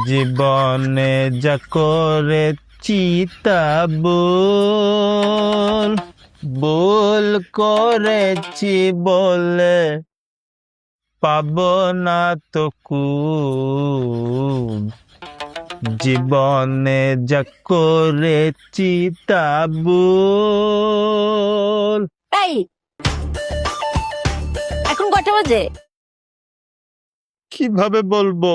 জীবনে যা করেছি তা ভুল, ভুল করেছি বলে পাবো না তো কুল। জীবনে যা করেছি তা ভুল। এই এখন কটা বাজে? কিভাবে বলবো,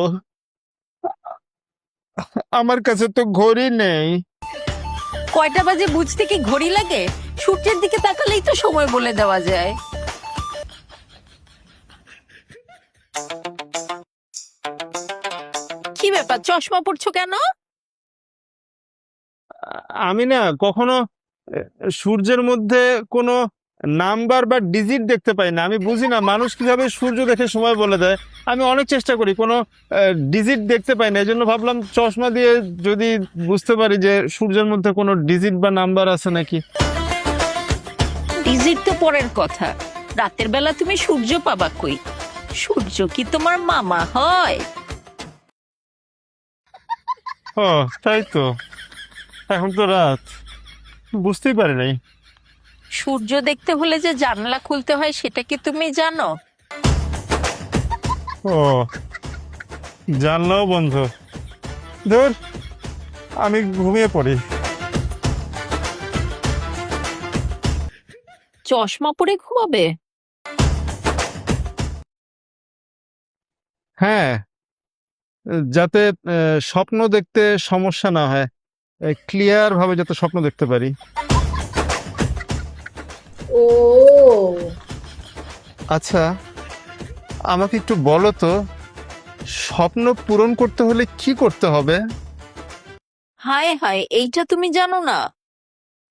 আমার কাছে তো ঘড়ি নেই। কয়টা বাজে বুঝতে কি ঘড়ি লাগে? সূর্যের দিকে তাকালেই তো সময় বলে দেওয়া যায়। কি ব্যাপার, চশমা পড়ছো কেন? আমি না কখনো সূর্যের মধ্যে কোনো নাম্বার বা ডিজিট দেখতে পাই না। আমি বুঝি না মানুষ কিভাবে সূর্য দেখে সময় বলে দেয়। আমি অনেক চেষ্টা করি, কোনো ডিজিট দেখতে পাই না। এই জন্য ভাবলাম চশমা দিয়ে যদি বুঝতে পারি যে সূর্যের মধ্যে কোনো ডিজিট বা নাম্বার আছে নাকি। ডিজিট তো পরের কথা, রাতের বেলা তুমি সূর্য পাবা কই? সূর্য কি তোমার মামা হয়? ও তাই তো, এখন তো রাত, বুঝতেই পারি নাই। সূর্য দেখতে হলে যে জানলা খুলতে হয় সেটা কি তুমি জানো? ও, জানলাও বন্ধ। ধর, আমি ঘুমিয়ে পড়ি। চশমা পরে ঘুমাবে? হ্যাঁ, যাতে স্বপ্ন দেখতে সমস্যা না হয়, ক্লিয়ার ভাবে যাতে স্বপ্ন দেখতে পারি। ও, আচ্ছা, আমাকে একটু বলো তো, স্বপ্ন পূরণ করতে হলে কি করতে হবে? হায় হায়, এইটা তুমি জানো না?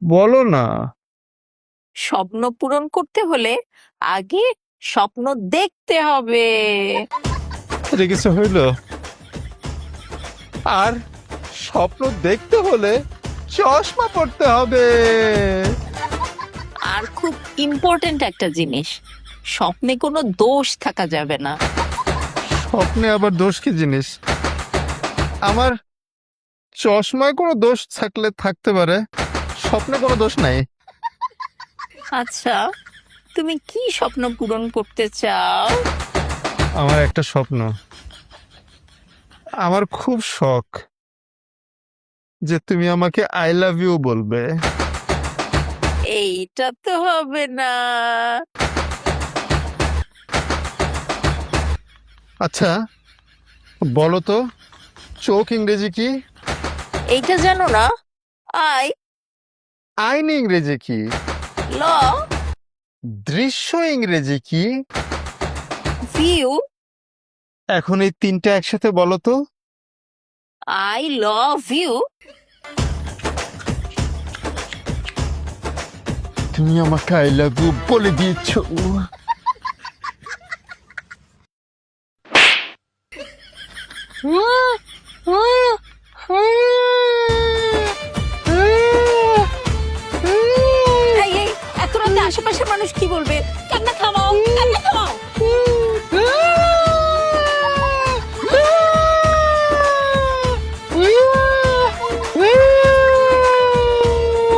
বলো না। স্বপ্ন পূরণ করতে হলে আগে স্বপ্ন দেখতে হবে। এটা কিছু হইল? আর স্বপ্ন দেখতে হলে চশমা পড়তে হবে। আর খুব ইম্পর্টেন্ট একটা জিনিস, স্বপ্নে কোনো দোষ থাকা যাবে না। স্বপ্নে আবার দোষ কি জিনিস? আমার চশমায় কোনো দোষ থাকলে থাকতে পারে, স্বপ্নে কোনো দোষ নাই। আচ্ছা, তুমি কি স্বপ্ন পূরণ করতে চাও? আমার একটা স্বপ্ন, আমার খুব শখ যে তুমি আমাকে আই লাভ ইউ বলবে। এইটা তো হবে না। আচ্ছা, বলো তো, চোখ ইংরেজি কি? এইটা জানো না? আই আইন ইংরেজি কি? ল দৃশ্য ইংরেজি কি? ভিউ। এখন এই তিনটা একসাথে বলো তো। I love you. তুমি আমাকে আই লাভ ইউ বলে দিয়েছো। এই এই, এত রাতে আশেপাশের মানুষ কি বলবে? কান্না থামাও, কান্না থামাও।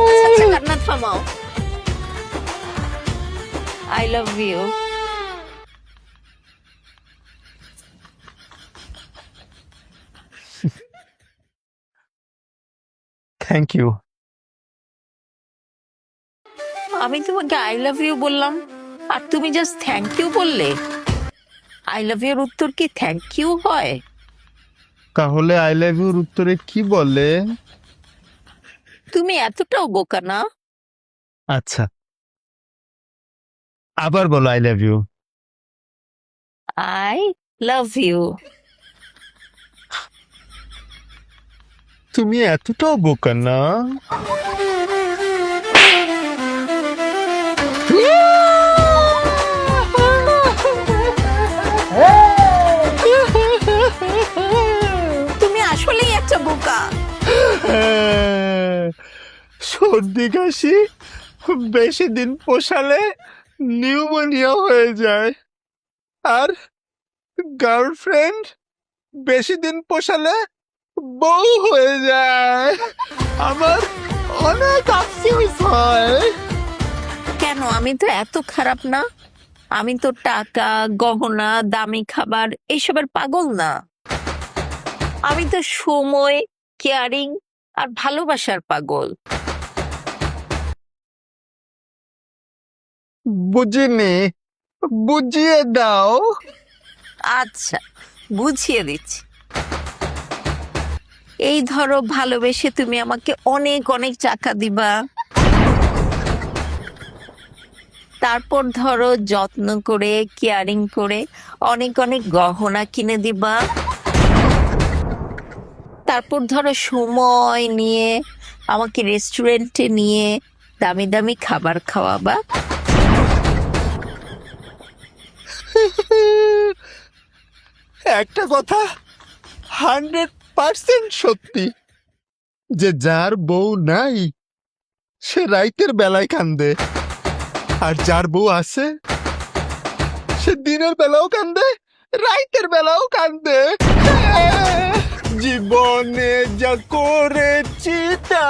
আচ্ছা আচ্ছা, কান্না থামাও। I love you. Thank you. আমি তোমাকে আই লাভ ইউ বললাম আর তুমি জাস্ট থ্যাংক ইউ বললে? আই লাভ ইউর উত্তর কি থ্যাংক ইউ হয়? তাহলে আই লাভ ইউর উত্তরে কি বলে? তুমি এতটাও বোকা না। আচ্ছা, আবার বলো I love you. I love you. তুমি এতটাও বোকা না। তুমি আসলেই একটা বোকা। সর্দি কাশি বেশি দিন পোষালে নিউমোনিয়া হয়ে যায়, আর গার্লফ্রেন্ড বেশি দিন পোষালে বউ হয়ে যায় আমার অনেক আফসোস হয়। কেন, আমি তো এত খারাপ না। আমি তো টাকা, গহনা, দামি খাবার এইসবের পাগল না। আমি তো সময়, কেয়ারিং আর ভালোবাসার পাগল। বুঝিনি, বুঝিয়ে দাও। আচ্ছা, বুঝিয়ে দিচ্ছি। এই ধরো, ভালোবেসে তুমি আমাকে অনেক অনেক টাকা দিবা। তারপর ধরো যত্ন করে, কেয়ারিং করে অনেক অনেক গহনা কিনে দিবা। তারপর ধরো সময় নিয়ে আমাকে রেস্টুরেন্টে নিয়ে দামি দামি খাবার খাওয়াবা। একটা কথা 100% সত্যি, যে যার বউ নাই সে রাইতের বেলায় কান্দে, আর যার বউ আছে সে দিনের বেলাও কান্দে, রাইতের বেলাও কান্দে। জীবনে যা করেছি তা